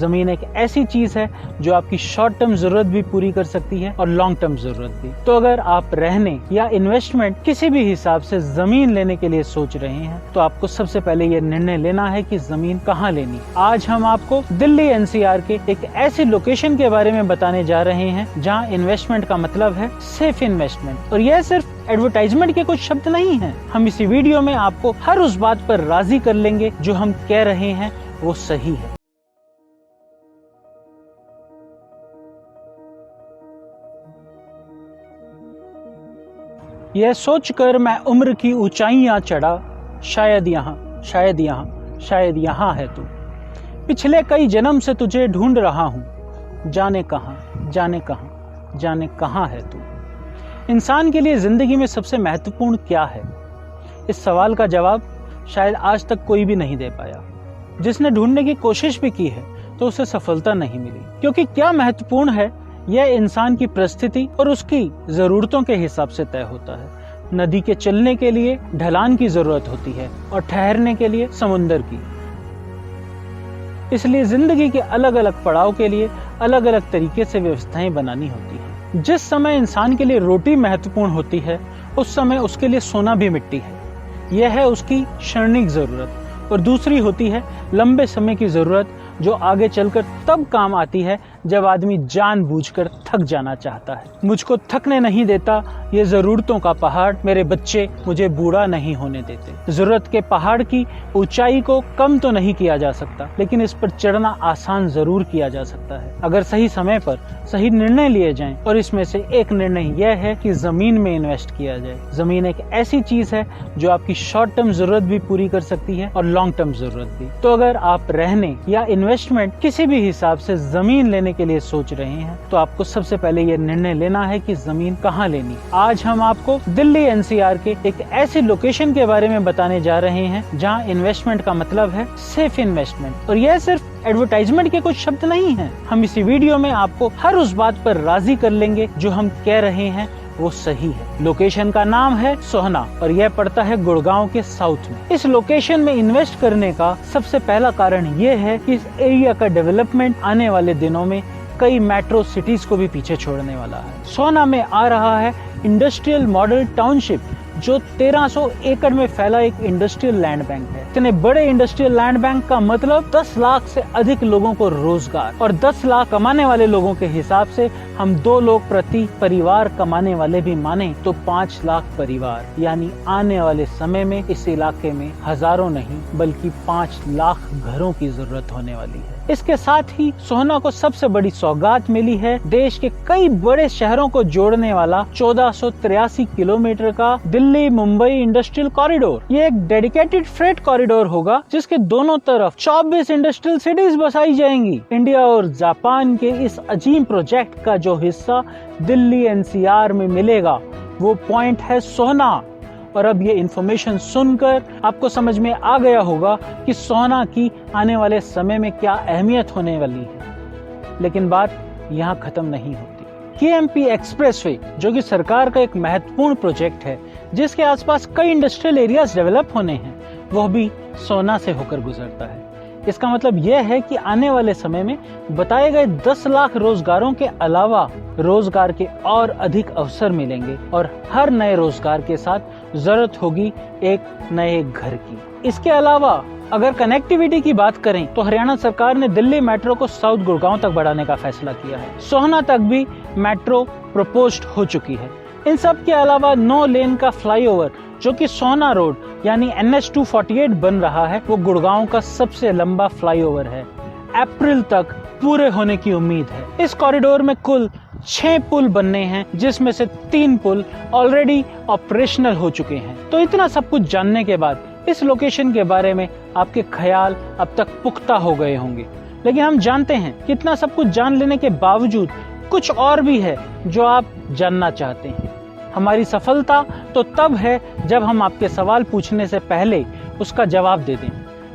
जमीन एक ऐसी चीज है जो आपकी शॉर्ट टर्म जरूरत भी पूरी कर सकती है और लॉन्ग टर्म जरूरत भी। तो अगर आप रहने या इन्वेस्टमेंट किसी भी हिसाब से जमीन लेने के लिए सोच रहे हैं तो आपको सबसे पहले ये निर्णय लेना है कि जमीन कहाँ लेनी। आज हम आपको दिल्ली एनसीआर के एक ऐसी लोकेशन के बारे में बताने जा रहे हैं जहाँ इन्वेस्टमेंट का मतलब है सेफ इन्वेस्टमेंट। और यह सिर्फ एडवर्टाइजमेंट के कुछ शब्द नहीं हैं। हम इसी वीडियो में आपको हर उस बात पर राजी कर लेंगे जो हम कह रहे हैं वो सही है। यह सोचकर मैं उम्र की ऊंचाइयां चढ़ा, शायद यहाँ शायद यहाँ शायद यहाँ है तू। पिछले कई जन्म से तुझे ढूंढ रहा हूँ, जाने कहाँ जाने कहाँ जाने कहाँ है तू। इंसान के लिए जिंदगी में सबसे महत्वपूर्ण क्या है? इस सवाल का जवाब शायद आज तक कोई भी नहीं दे पाया। जिसने ढूंढने की कोशिश भी की है तो उसे सफलता नहीं मिली, क्योंकि क्या महत्वपूर्ण है यह इंसान की परिस्थिति और उसकी जरूरतों के हिसाब से तय होता है। नदी के चलने के लिए ढलान की जरूरत होती है और ठहरने के लिए समुंदर की। इसलिए जिंदगी के अलग अलग पड़ाव के लिए अलग अलग तरीके से व्यवस्थाएं बनानी होती है। जिस समय इंसान के लिए रोटी महत्वपूर्ण होती है उस समय उसके लिए सोना भी मिट्टी है। यह है उसकी क्षणिक जरूरत। और दूसरी होती है लंबे समय की जरूरत, जो आगे चलकर तब काम आती है जब आदमी जानबूझकर थक जाना चाहता है। मुझको थकने नहीं देता ये जरूरतों का पहाड़, मेरे बच्चे मुझे बूढ़ा नहीं होने देते। जरूरत के पहाड़ की ऊंचाई को कम तो नहीं किया जा सकता, लेकिन इस पर चढ़ना आसान जरूर किया जा सकता है अगर सही समय पर सही निर्णय लिए जाएं। और इसमें से एक निर्णय यह है कि जमीन में इन्वेस्ट किया जाए। जमीन एक ऐसी चीज है जो आपकी शॉर्ट टर्म जरूरत भी पूरी कर सकती है और लॉन्ग टर्म जरूरत भी। तो अगर आप रहने या इन्वेस्टमेंट किसी भी हिसाब से जमीन लेने के लिए सोच रहे हैं तो आपको सबसे पहले ये निर्णय लेना है कि जमीन कहाँ लेनी। आज हम आपको दिल्ली एनसीआर के एक ऐसी लोकेशन के बारे में बताने जा रहे हैं जहाँ इन्वेस्टमेंट का मतलब है सेफ इन्वेस्टमेंट। और यह सिर्फ एडवर्टाइजमेंट के कुछ शब्द नहीं हैं। हम इसी वीडियो में आपको हर उस बात पर राजी कर लेंगे जो हम कह रहे हैं वो सही है। लोकेशन का नाम है सोहना और यह पड़ता है गुड़गांव के साउथ में। इस लोकेशन में इन्वेस्ट करने का सबसे पहला कारण यह है कि इस एरिया का डेवलपमेंट आने वाले दिनों में कई मेट्रो सिटीज को भी पीछे छोड़ने वाला है। सोहना में आ रहा है इंडस्ट्रियल मॉडल टाउनशिप, जो 1300 एकड़ में फैला एक इंडस्ट्रियल लैंड बैंक है। इतने बड़े इंडस्ट्रियल लैंड बैंक का मतलब 10 लाख से अधिक लोगों को रोजगार, और 10 लाख कमाने वाले लोगों के हिसाब से हम 2 लोग प्रति परिवार कमाने वाले भी माने तो 5 लाख परिवार, यानी आने वाले समय में इस इलाके में हजारों नहीं बल्कि 5 लाख घरों की जरूरत होने वाली है। इसके साथ ही सोहना को सबसे बड़ी सौगात मिली है देश के कई बड़े शहरों को जोड़ने वाला 1483 किलोमीटर का दिल्ली मुंबई इंडस्ट्रियल कॉरिडोर। ये एक डेडिकेटेड फ्रेट कॉरिडोर होगा जिसके दोनों तरफ 24 इंडस्ट्रियल सिटीज बसाई जाएंगी। इंडिया और जापान के इस अजीम प्रोजेक्ट का जो हिस्सा दिल्ली एनसीआर में मिलेगा वो पॉइंट है सोहना। और अब ये इन्फॉर्मेशन सुनकर आपको समझ में आ गया होगा कि सोहना की आने वाले समय में क्या अहमियत होने वाली है। लेकिन बात यहाँ खत्म नहीं होती। केएमपी एक्सप्रेसवे, जो कि सरकार का एक महत्वपूर्ण प्रोजेक्ट है जिसके आसपास कई इंडस्ट्रियल एरियाज डेवलप होने हैं, वह भी सोहना से होकर गुजरता है। इसका मतलब यह है कि आने वाले समय में बताए गए 10 लाख रोजगारों के अलावा रोजगार के और अधिक अवसर मिलेंगे और हर नए रोजगार के साथ जरूरत होगी एक नए घर की। इसके अलावा अगर कनेक्टिविटी की बात करें तो हरियाणा सरकार ने दिल्ली मेट्रो को साउथ गुड़गांव तक बढ़ाने का फैसला किया है। सोहना तक भी मेट्रो प्रपोज्ड हो चुकी है। इन सब के अलावा 9 लेन का फ्लाईओवर जो कि सोहना रोड यानी NH 248 बन रहा है, वो गुड़गांव का सबसे लंबा फ्लाईओवर है। अप्रैल तक पूरे होने की उम्मीद है। इस कॉरिडोर में कुल 6 पुल बनने हैं, जिसमें से 3 पुल ऑलरेडी ऑपरेशनल हो चुके हैं। तो इतना सब कुछ जानने के बाद इस लोकेशन के बारे में आपके ख्याल अब तक पुख्ता हो गए होंगे। लेकिन हम जानते हैं कि इतना सब कुछ जान लेने के बावजूद कुछ और भी है जो आप जानना चाहते हैं। हमारी सफलता तो तब है जब हम आपके सवाल पूछने से पहले उसका जवाब दे दें।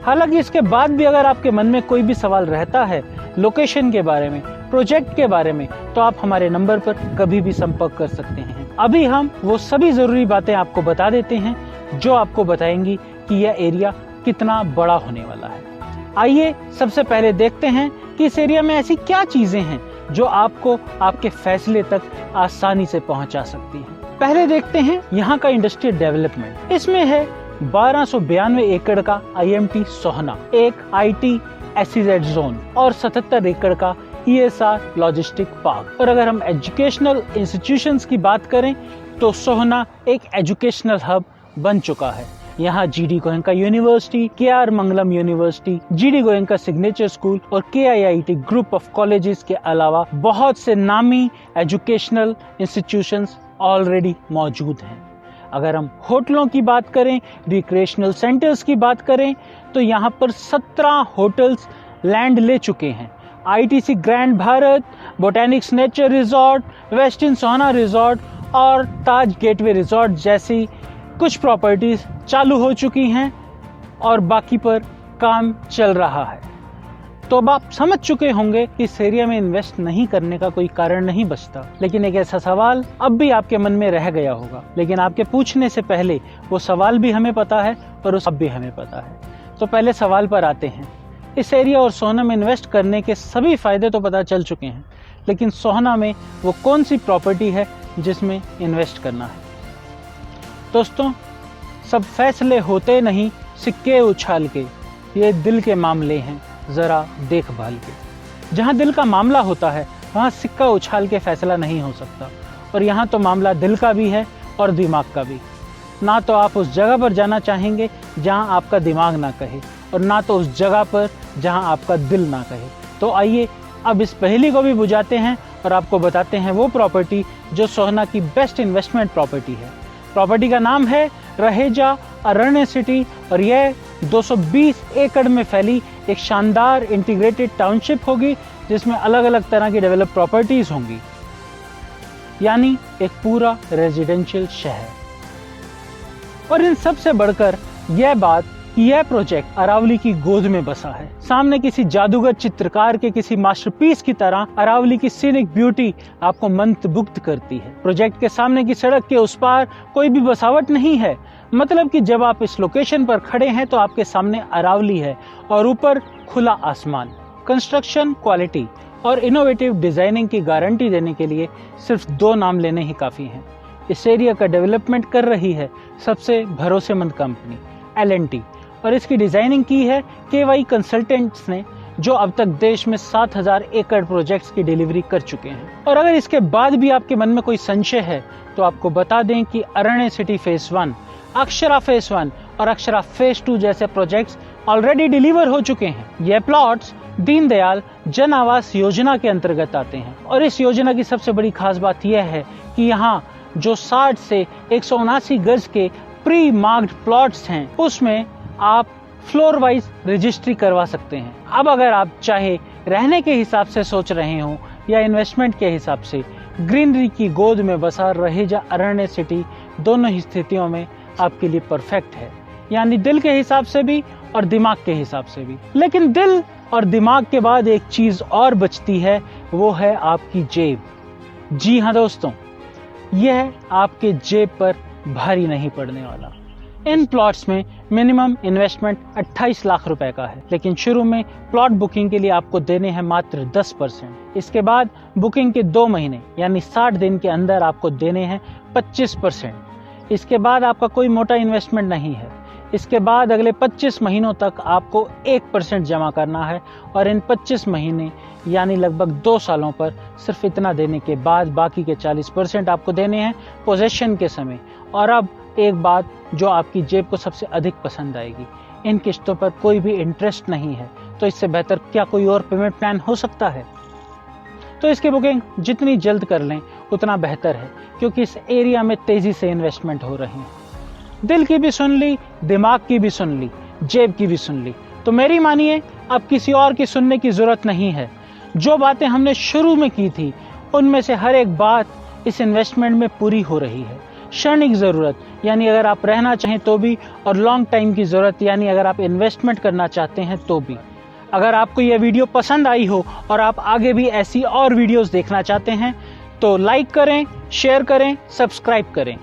हालांकि इसके बाद भी अगर आपके मन में कोई भी सवाल रहता है लोकेशन के बारे में, प्रोजेक्ट के बारे में, तो आप हमारे नंबर पर कभी भी संपर्क कर सकते हैं। अभी हम वो सभी जरूरी बातें आपको बता देते हैं जो आपको बताएंगी कि यह एरिया कितना बड़ा होने वाला है। आइए सबसे पहले देखते हैं कि इस एरिया में ऐसी क्या चीजें हैं जो आपको आपके फैसले तक आसानी से पहुंचा सकती हैं। पहले देखते हैं यहाँ का इंडस्ट्रियल डेवलपमेंट। इसमें है 1292 एकड़ का IMT सोहना, एक IT SEZ जोन और 77 एकड़ का ESR लॉजिस्टिक पार्क। और अगर हम एजुकेशनल इंस्टीट्यूशंस की बात करें तो सोहना एक एजुकेशनल हब बन चुका है। यहाँ GD Goenka university, KR Mangalam university, GD Goenka signature school और KIIT ग्रुप ऑफ कॉलेजेस के अलावा बहुत से नामी एजुकेशनल इंस्टीट्यूशंस ऑलरेडी मौजूद हैं। अगर हम होटलों की बात करें, रिक्रिएशनल सेंटर्स की बात करें तो यहाँ पर 17 होटल्स लैंड ले चुके हैं। ITC Grand Bharat, Botanix Nature Resort, Westin Sohna Resort और ताज गेटवे रिजॉर्ट जैसी कुछ प्रॉपर्टीज चालू हो चुकी हैं और बाकी पर काम चल रहा है। तो अब आप समझ चुके होंगे कि इस एरिया में इन्वेस्ट नहीं करने का कोई कारण नहीं बचता। लेकिन एक ऐसा सवाल अब भी आपके मन में रह गया होगा, लेकिन आपके पूछने से पहले वो सवाल भी हमें पता है और उस अब भी हमें पता है। तो पहले सवाल पर आते हैं। इस एरिया और सोहना में इन्वेस्ट करने के सभी फायदे तो पता चल चुके हैं, लेकिन सोहना में वो कौन सी प्रॉपर्टी है जिसमें इन्वेस्ट करना है। दोस्तों, सब फैसले होते नहीं सिक्के उछाल के, ये दिल के मामले हैं जरा देखभाल के। जहाँ दिल का मामला होता है वहाँ सिक्का उछाल के फैसला नहीं हो सकता, और यहाँ तो मामला दिल का भी है और दिमाग का भी। ना तो आप उस जगह पर जाना चाहेंगे जहाँ आपका दिमाग ना कहे, और ना तो उस जगह पर जहाँ आपका दिल ना कहे। तो आइए अब इस पहेली को भी बुझाते हैं और आपको बताते हैं वो प्रॉपर्टी जो सोहना की बेस्ट इन्वेस्टमेंट प्रॉपर्टी है। प्रॉपर्टी का नाम है रहेजा अरण्य सिटी और यह 220 एकड़ में फैली एक शानदार इंटीग्रेटेड टाउनशिप होगी जिसमें अलग अलग तरह की डेवलप प्रॉपर्टीज होंगी, यानी एक पूरा रेजिडेंशियल शहर। और इन सब से बढ़कर यह बात कि यह प्रोजेक्ट अरावली की गोद में बसा है। सामने किसी जादूगर चित्रकार के किसी मास्टरपीस की तरह अरावली की सीनिक ब्यूटी आपको मंत्रमुग्ध करती है। प्रोजेक्ट के सामने की सड़क के उस पार कोई भी बसावट नहीं है, मतलब कि जब आप इस लोकेशन पर खड़े हैं तो आपके सामने अरावली है और ऊपर खुला आसमान। कंस्ट्रक्शन क्वालिटी और इनोवेटिव डिजाइनिंग की गारंटी देने के लिए सिर्फ 2 नाम लेने ही काफी हैं। इस एरिया का डेवलपमेंट कर रही है सबसे भरोसेमंद कंपनी L&T, और इसकी डिजाइनिंग की है KY कंसल्टेंट्स ने, जो अब तक देश में 7000 एकड़ प्रोजेक्ट्स की डिलीवरी कर चुके हैं। और अगर इसके बाद भी आपके मन में कोई संशय है तो आपको बता दें कि अरण्य सिटी फेज 1, अक्षरा फेज 1 और अक्षरा फेज 2 जैसे प्रोजेक्ट्स ऑलरेडी डिलीवर हो चुके हैं। यह प्लॉट्स दीनदयाल जन आवास योजना के अंतर्गत आते हैं, और इस योजना की सबसे बड़ी खास बात यह है कि यहाँ जो 60 से 179 गज के प्री मार्क्ड प्लॉट्स हैं उसमें आप फ्लोर वाइज रजिस्ट्री करवा सकते हैं। अब अगर आप चाहे रहने के हिसाब से सोच रहे हो या इन्वेस्टमेंट के हिसाब से, ग्रीनरी की गोद में बसा रहेजा अरण्य सिटी दोनों ही स्थितियों में आपके लिए परफेक्ट है, यानी दिल के हिसाब से भी और दिमाग के हिसाब से भी। लेकिन दिल और दिमाग के बाद एक चीज और बचती है, वो है आपकी जेब। जी हाँ दोस्तों, यह आपके जेब पर भारी नहीं पड़ने वाला। इन प्लॉट्स में मिनिमम इन्वेस्टमेंट 28 लाख रुपए का है, लेकिन शुरू में प्लॉट बुकिंग के लिए आपको देने हैं मात्र 10%। इसके बाद बुकिंग के 2 महीने यानी 60 दिन के अंदर आपको देने हैं 25%। इसके बाद आपका कोई मोटा इन्वेस्टमेंट नहीं है। इसके बाद अगले 25 महीनों तक आपको 1% जमा करना है, और इन 25 महीने यानी लगभग 2 सालों पर सिर्फ इतना देने के बाद बाकी के 40% आपको देने हैं पोजेशन के समय। और अब एक बात जो आपकी जेब को सबसे अधिक पसंद आएगी, इन किस्तों पर कोई भी इंटरेस्ट नहीं है। तो इससे बेहतर क्या कोई और पेमेंट प्लान हो सकता है? तो इसकी बुकिंग जितनी जल्द कर लें उतना बेहतर है, क्योंकि इस एरिया में तेजी से इन्वेस्टमेंट हो रही है। दिल की भी सुन ली, दिमाग की भी सुन ली, जेब की भी सुन ली, तो मेरी मानिए अब किसी और की सुनने की जरूरत नहीं है। जो बातें हमने शुरू में की थी उनमें से हर एक बात इस इन्वेस्टमेंट में पूरी हो रही है। क्षणिक जरूरत यानी अगर आप रहना चाहें तो भी, और लॉन्ग टाइम की जरूरत यानी अगर आप इन्वेस्टमेंट करना चाहते हैं तो भी। अगर आपको यह वीडियो पसंद आई हो और आप आगे भी ऐसी और वीडियोस देखना चाहते हैं तो लाइक करें, शेयर करें, सब्सक्राइब करें।